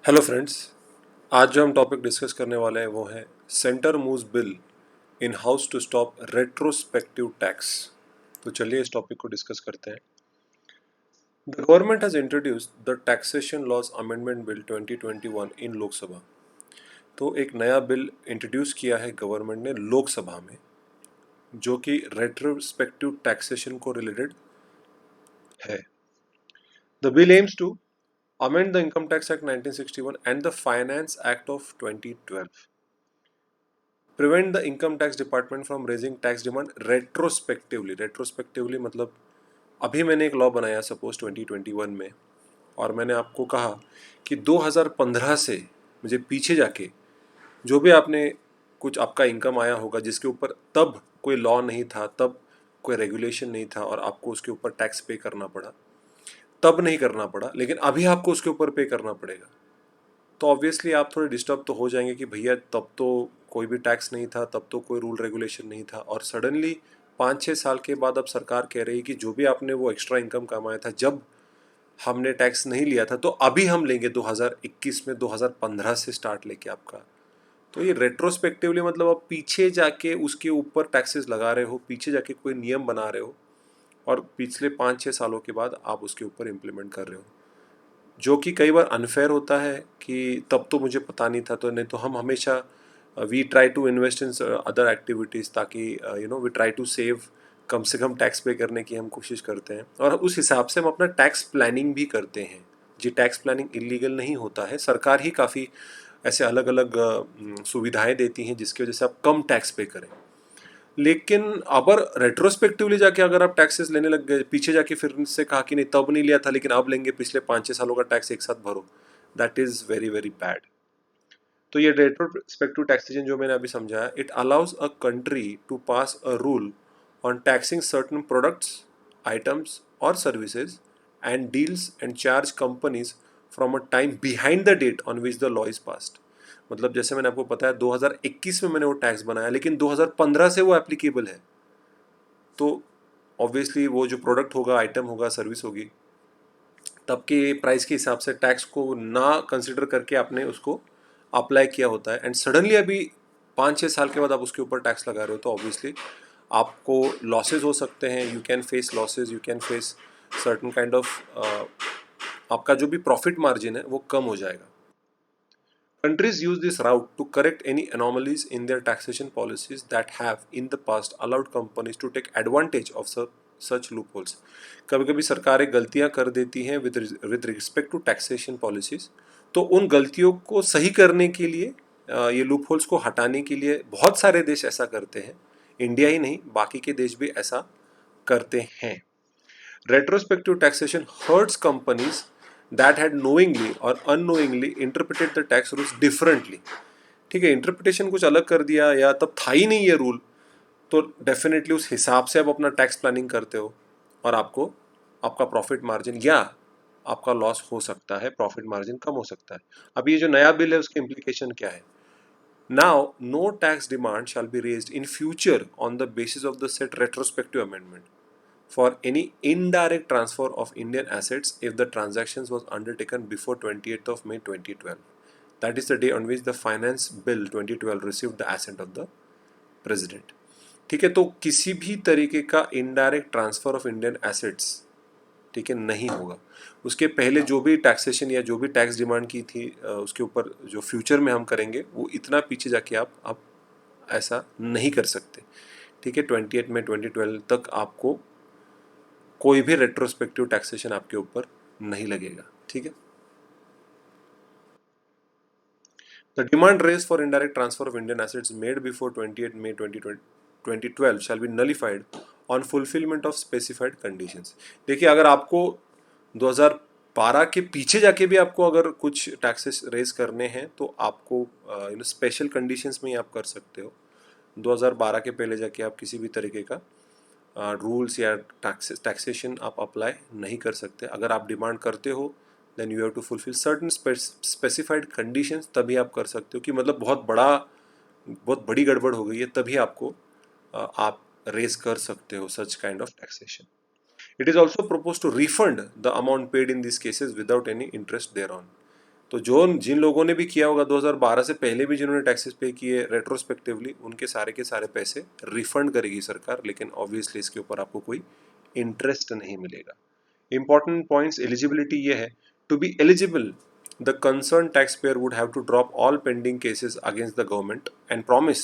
Hello friends. आज जो हम टॉपिक डिस्कस करने वाले हैं वो है center moves bill in house to stop retrospective tax. तो चलिए इस टॉपिक को डिस्कस करते हैं। The government has introduced the taxation laws amendment bill 2021 in Lok Sabha. तो एक नया बिल इंट्रोड्यूस किया है गवर्नमेंट ने लोकसभा में, जो कि रेट्रोस्पेक्टिव टैक्सेशन को रिलेटेड है। The bill aims to amend the Income Tax Act 1961 and the Finance Act of 2012, prevent the income tax department from raising tax demand retrospectively मतलब अभी मैंने एक लॉ बनाया सपोज 2021 में, और मैंने आपको कहा कि 2015 से मुझे पीछे जाके जो भी आपने कुछ आपका इनकम आया होगा जिसके ऊपर तब कोई लॉ नहीं था, तब कोई रेगुलेशन नहीं था और आपको उसके ऊपर टैक्स पे करना पड़ा, तब नहीं करना पड़ा, लेकिन अभी आपको उसके ऊपर पे करना पड़ेगा। तो ऑब्वियसली आप थोड़े डिस्टर्ब तो हो जाएंगे कि भैया तब तो कोई भी टैक्स नहीं था, तब तो कोई रूल रेगुलेशन नहीं था, और सडनली 5-6 साल के बाद अब सरकार कह रही है कि जो भी आपने वो एक्स्ट्रा इनकम कमाया था जब हमने टैक्स नहीं लिया था तो अभी हम लेंगे 2021 में, 2015 से स्टार्ट लेके आपका। तो ये रेट्रोस्पेक्टिवली मतलब आप पीछे जाके उसके ऊपर टैक्सेस लगा रहे हो, पीछे जाके कोई नियम बना रहे हो और पिछले 5-6 सालों के बाद आप उसके ऊपर इम्प्लीमेंट कर रहे हो, जो कि कई बार अनफेयर होता है कि तब तो मुझे पता नहीं था। तो नहीं तो हम हमेशा we try to invest in other activities ताकि वी ट्राई टू सेव, कम से कम टैक्स पे करने की हम कोशिश करते हैं और उस हिसाब से हम अपना टैक्स प्लानिंग भी करते हैं। जी, टैक्स प्लानिंग इलीगल नहीं होता है, सरकार ही काफ़ी ऐसे अलग अलग सुविधाएं देती हैं जिसकी वजह से आप कम टैक्स पे करें। लेकिन अगर रेट्रोस्पेक्टिवली जाके अगर आप टैक्सेस लेने लग गए, पीछे जाके फिर से कहा कि नहीं तब नहीं लिया था लेकिन अब लेंगे, पिछले 5-6 सालों का टैक्स एक साथ भरो, that is very very bad. तो ये रेट्रोस्पेक्टिव टैक्सेशन जो मैंने अभी समझाया, it allows a country to pass a rule on taxing certain products, items और services and deals and charge companies from a time behind the date on which the law is passed. मतलब जैसे मैंने आपको बताया 2021 में मैंने वो tax बनाया लेकिन 2015 से वो एप्लीकेबल है। तो ऑब्वियसली वो जो प्रोडक्ट होगा, आइटम होगा, सर्विस होगी, तब के प्राइस के हिसाब से टैक्स को ना कंसिडर करके आपने उसको अप्लाई किया होता है, एंड सडनली अभी 5-6 साल के बाद आप उसके ऊपर टैक्स लगा रहे हो तो ऑब्वियसली आपको लॉसेज हो सकते हैं। You can face losses, you can face certain kind of आपका जो भी प्रॉफिट मार्जिन है वो कम हो जाएगा। Countries use this route to correct any anomalies in their taxation policies that have in the past allowed companies to take advantage of such loopholes. कभी कभी सरकारें गलतियां कर देती हैं with respect to taxation policies, तो उन गलतियों को सही करने के लिए ये लूप होल्स को हटाने के लिए बहुत सारे देश ऐसा करते हैं। इंडिया ही नहीं, बाकी के देश भी ऐसा करते हैं। Retrospective taxation hurts companies that had knowingly or unknowingly interpreted the tax rules differently। ठीक है, इंटरप्रिटेशन कुछ अलग कर दिया या तब था ही नहीं ये रूल, तो डेफिनेटली उस हिसाब से आप अपना टैक्स प्लानिंग करते हो और आपको आपका प्रॉफिट मार्जिन या आपका लॉस हो सकता है, प्रॉफिट मार्जिन कम हो सकता है। अब ये जो नया बिल है उसके इम्प्लीकेशन क्या है? Now no tax demand shall be raised in future on the basis of the set retrospective amendment for any indirect transfer of Indian assets if the transactions was undertaken before 28th of May 2012. That is the day on which the Finance Bill 2012 received the assent of the President. ठीक है, तो किसी भी तरीके का indirect transfer of Indian assets, ठीक है, नहीं होगा। उसके पहले जो भी टैक्सेशन या जो भी टैक्स डिमांड की थी उसके ऊपर जो फ्यूचर में हम करेंगे वो इतना पीछे जाके आप ऐसा नहीं कर सकते। ठीक है, 28 में 2012 तक आपको कोई भी रेट्रोस्पेक्टिव टैक्सेशन आपके ऊपर नहीं लगेगा। ठीक है, the demand raise for indirect transfer of Indian assets made before 28 May 2012 shall be nullified on fulfilment of specified conditions. देखिए, अगर आपको 2012 के पीछे जाके भी आपको अगर कुछ टैक्सेस रेज करने हैं तो आपको स्पेशल कंडीशंस में ही आप कर सकते हो। 2012 के पहले जाके आप किसी भी तरीके का रूल्स या टैक्सेशन आप अप्लाई नहीं कर सकते। अगर आप डिमांड करते हो then you have to fulfil certain specified conditions, तभी आप कर सकते हो। कि मतलब बहुत बड़ी गड़बड़ हो गई है तभी आपको आप रेज कर सकते हो such kind of taxation. It is also propose to refund the amount paid in this cases without any interest thereon. तो जो जिन लोगों ने भी किया होगा 2012 से पहले भी जिन्होंने टैक्सेस पे किए रेट्रोस्पेक्टिवली, उनके सारे के सारे पैसे रिफंड करेगी सरकार, लेकिन ऑब्वियसली इसके ऊपर आपको कोई इंटरेस्ट नहीं मिलेगा। इंपॉर्टेंट पॉइंट्स एलिजिबिलिटी ये है, to be eligible the concern tax payer would have to drop all pending cases against the government and promise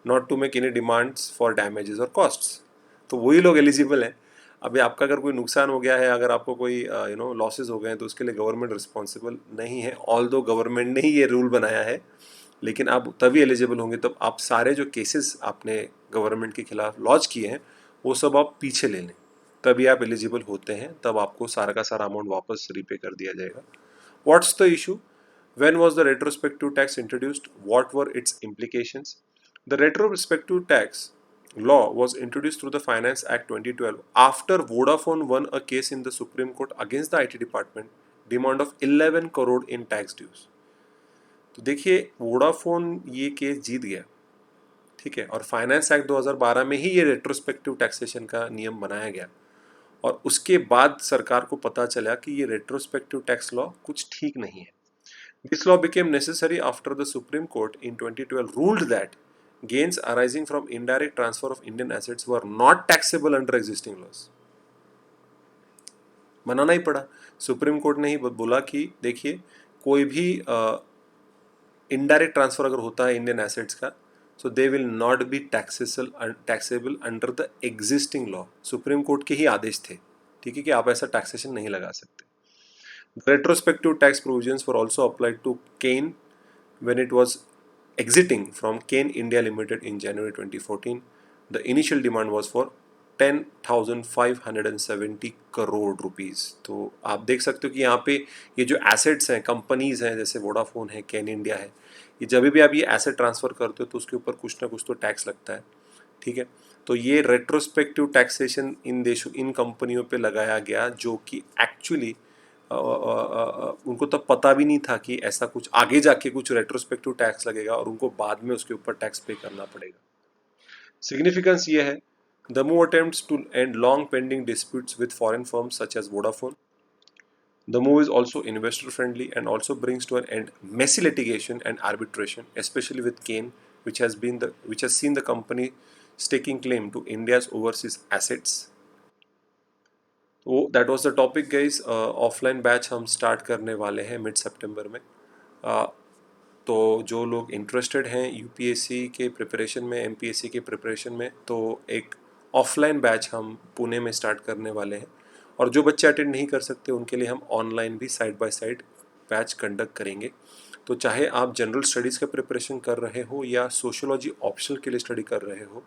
not to make any demands for damages और costs. तो वही लोग eligible हैं। अभी आपका अगर कोई नुकसान हो गया है, अगर आपको कोई लॉसेस हो गए हैं, तो उसके लिए गवर्नमेंट रिस्पॉन्सिबल नहीं है। ऑल्दो गवर्नमेंट ने ही ये रूल बनाया है, लेकिन आप तभी एलिजिबल होंगे तब आप सारे जो केसेस आपने गवर्नमेंट के खिलाफ लॉन्च किए हैं वो सब आप पीछे ले लें, तभी आप एलिजिबल होते हैं। तब आपको सारा का सारा अमाउंट वापस रीपे कर दिया जाएगा। What's the issue? When was the retrospective tax introduced? What were its implications? The retrospective tax law was introduced through the Finance Act 2012 after Vodafone won a case in the Supreme Court against the IT department, demand of 11 crore in tax dues. तो देखिए, Vodafone ये case जीत गया, ठीक है, और finance act 2012 में ही ये retrospective taxation का नियम बनाया गया, और उसके बाद सरकार को पता चला कि ये रेट्रोस्पेक्टिव टैक्स लॉ कुछ ठीक नहीं है। This law became necessary after the Supreme Court in 2012 ruled that gains arising from indirect transfer of Indian assets were not taxable under existing laws. मनाना ही पड़ा। सुप्रीम कोर्ट ने ही बोला कि देखिए, कोई भी इनडायरेक्ट ट्रांसफर अगर होता है इंडियन एसेट्स का, so they will not be taxable under the existing law. Supreme court के ही आदेश थे, ठीक है, कि आप ऐसा टैक्सेशन नहीं लगा सकते। Retrospective tax provisions were also applied to Kane when it was exiting from Kane India Limited in January 2014. The initial demand was for 10,570 crore rupees. तो आप देख सकते हो कि यहाँ पे ये जो एसेट्स हैं, कंपनीज हैं, जैसे वोडाफोन है, केन इंडिया है, ये जब भी आप ये एसेट ट्रांसफ़र करते हो तो उसके ऊपर कुछ ना कुछ तो टैक्स लगता है, ठीक है। तो ये रेट्रोस्पेक्टिव टैक्सेशन इन देशों, इन कंपनियों पे लगाया गया, जो कि एक्चुअली उनको तब पता भी नहीं था कि ऐसा कुछ आगे जाके कुछ रेट्रोस्पेक्टिव टैक्स लगेगा और उनको बाद में उसके ऊपर टैक्स पे करना पड़ेगा। सिग्निफिकेंस ये है, the move attempts to end long pending disputes with foreign firms such as Vodafone. The move is also investor friendly and also brings to an end messy litigation and arbitration, especially with Kane, which has seen the company staking claim to India's overseas assets. वो that was the topic guys. Offline batch हम start करने वाले हैं mid सितंबर में। तो जो लोग interested हैं यूपीएससी के प्रिपरेशन में, एमपीएससी के प्रिपरेशन में, तो एक ऑफलाइन बैच हम पुणे में स्टार्ट करने वाले हैं। और जो बच्चे अटेंड नहीं कर सकते उनके लिए हम ऑनलाइन भी side by side batch conduct करेंगे। तो चाहे आप जनरल स्टडीज़ का प्रिपरेशन कर रहे हो या सोशियोलॉजी ऑप्शनल के लिए स्टडी कर रहे हो,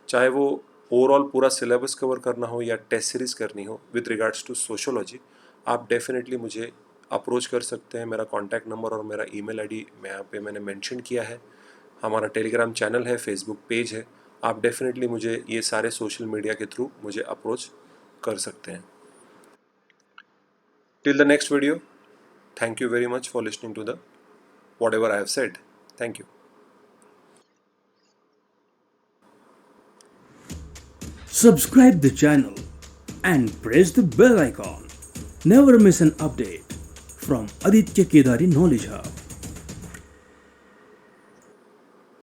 चाहे वो ओवरऑल पूरा सिलेबस कवर करना हो या टेस्ट सीरीज़ करनी हो विद रिगार्ड्स टू सोशियोलॉजी, आप डेफिनेटली मुझे अप्रोच कर सकते हैं। मेरा कॉन्टैक्ट नंबर और मेरा ईमेल आईडी यहाँ पे मैंने मेंशन किया है। हमारा टेलीग्राम चैनल है, फेसबुक पेज है। आप डेफिनेटली मुझे ये सारे सोशल मीडिया के थ्रू मुझे अप्रोच कर सकते हैं। Till the next video, thank you very much for listening to the whatever I have said. Thank you. Subscribe the channel and press the bell icon. Never miss an update from Aditya Kedari Knowledge Hub.